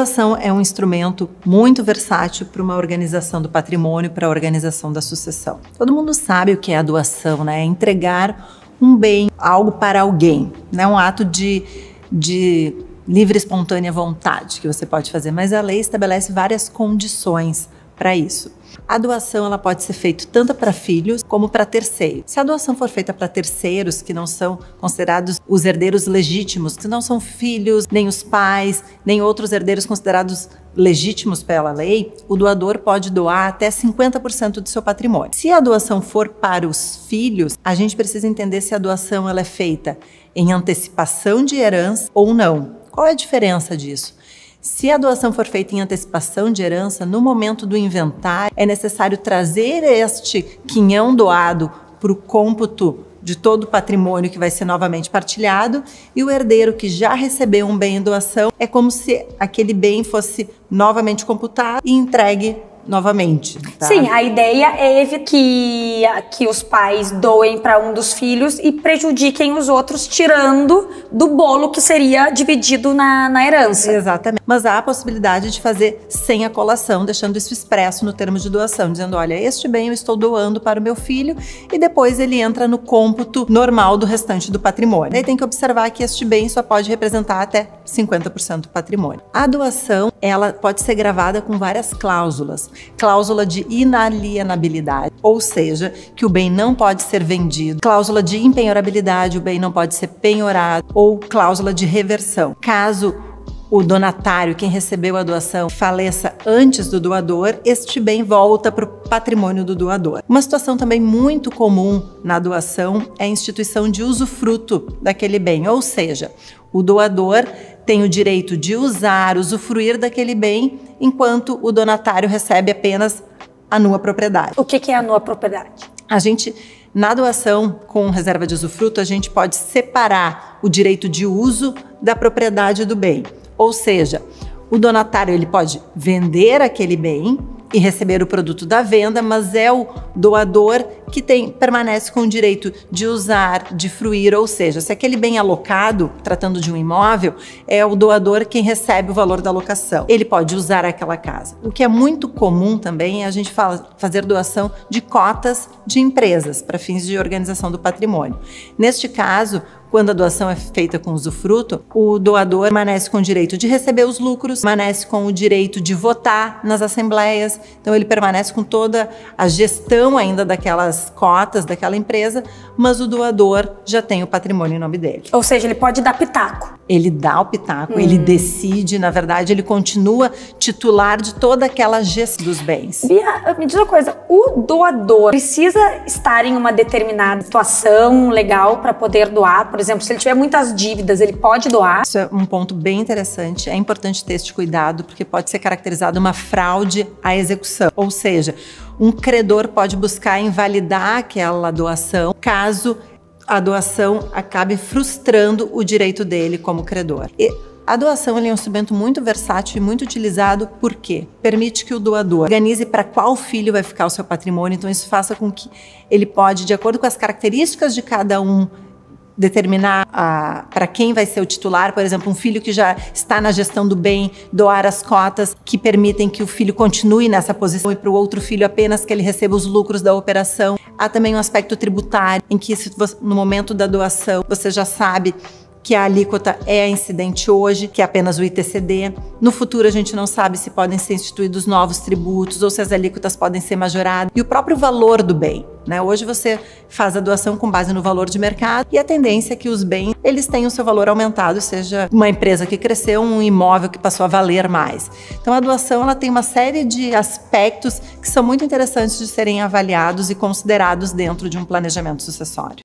doação é um instrumento muito versátil para uma organização do patrimônio, para a organização da sucessão. Todo mundo sabe o que é a doação, né? É entregar um bem, algo para alguém, né? Um ato de livre e espontânea vontade que você pode fazer, mas a lei estabelece várias condições para isso. A doação ela pode ser feita tanto para filhos como para terceiros. Se a doação for feita para terceiros que não são considerados os herdeiros legítimos, que não são filhos, nem os pais, nem outros herdeiros considerados legítimos pela lei, o doador pode doar até 50% do seu patrimônio. Se a doação for para os filhos, a gente precisa entender se a doação ela é feita em antecipação de herança ou não. Qual é a diferença disso? Se a doação for feita em antecipação de herança, no momento do inventário, é necessário trazer este quinhão doado para o cômputo de todo o patrimônio que vai ser novamente partilhado, e o herdeiro que já recebeu um bem em doação, é como se aquele bem fosse novamente computado e entregue novamente. Tá? Sim, a ideia é que os pais doem para um dos filhos e prejudiquem os outros, tirando do bolo que seria dividido na herança. Exatamente. Mas há a possibilidade de fazer sem a colação, deixando isso expresso no termo de doação, dizendo, olha, este bem eu estou doando para o meu filho, e depois ele entra no cômputo normal do restante do patrimônio. Daí tem que observar que este bem só pode representar até 50% do patrimônio. A doação, ela pode ser gravada com várias cláusulas. Cláusula de inalienabilidade, ou seja, que o bem não pode ser vendido. Cláusula de impenhorabilidade, o bem não pode ser penhorado. Ou cláusula de reversão. Caso o donatário, quem recebeu a doação, faleça antes do doador, este bem volta para o patrimônio do doador. Uma situação também muito comum na doação é a instituição de usufruto daquele bem, ou seja, o doador tem o direito de usar, usufruir daquele bem, enquanto o donatário recebe apenas a nua propriedade. O que é a nua propriedade? Na doação com reserva de usufruto, a gente pode separar o direito de uso da propriedade do bem. Ou seja, o donatário ele pode vender aquele bem e receber o produto da venda, mas é o doador que permanece com o direito de usar, de fruir, ou seja, se aquele bem é alocado, tratando de um imóvel, é o doador quem recebe o valor da alocação. Ele pode usar aquela casa. O que é muito comum também é a gente fazer doação de cotas de empresas para fins de organização do patrimônio. Neste caso, quando a doação é feita com usufruto, o doador permanece com o direito de receber os lucros, permanece com o direito de votar nas assembleias, então ele permanece com toda a gestão ainda daquelas cotas, daquela empresa, mas o doador já tem o patrimônio em nome dele. Ou seja, ele pode dar pitaco. Ele dá o pitaco, ele decide, na verdade, ele continua titular de toda aquela gestão dos bens. Bia, me diz uma coisa, o doador precisa estar em uma determinada situação legal para poder doar? Por exemplo, se ele tiver muitas dívidas, ele pode doar? Isso é um ponto bem interessante, é importante ter este cuidado, porque pode ser caracterizado uma fraude à execução, ou seja, um credor pode buscar invalidar aquela doação, caso a doação acabe frustrando o direito dele como credor. E a doação é um instrumento muito versátil e muito utilizado porque permite que o doador organize para qual filho vai ficar o seu patrimônio, então isso faça com que ele pode, de acordo com as características de cada um, determinar para quem vai ser o titular, por exemplo, um filho que já está na gestão do bem, doar as cotas que permitem que o filho continue nessa posição e para o outro filho apenas que ele receba os lucros da operação. Há também um aspecto tributário, em que no momento da doação você já sabe que a alíquota é a incidente hoje, que é apenas o ITCD. No futuro a gente não sabe se podem ser instituídos novos tributos ou se as alíquotas podem ser majoradas. E o próprio valor do bem, né? Hoje você faz a doação com base no valor de mercado e a tendência é que os bens eles tenham seu valor aumentado, seja uma empresa que cresceu, um imóvel que passou a valer mais. Então a doação ela tem uma série de aspectos que são muito interessantes de serem avaliados e considerados dentro de um planejamento sucessório.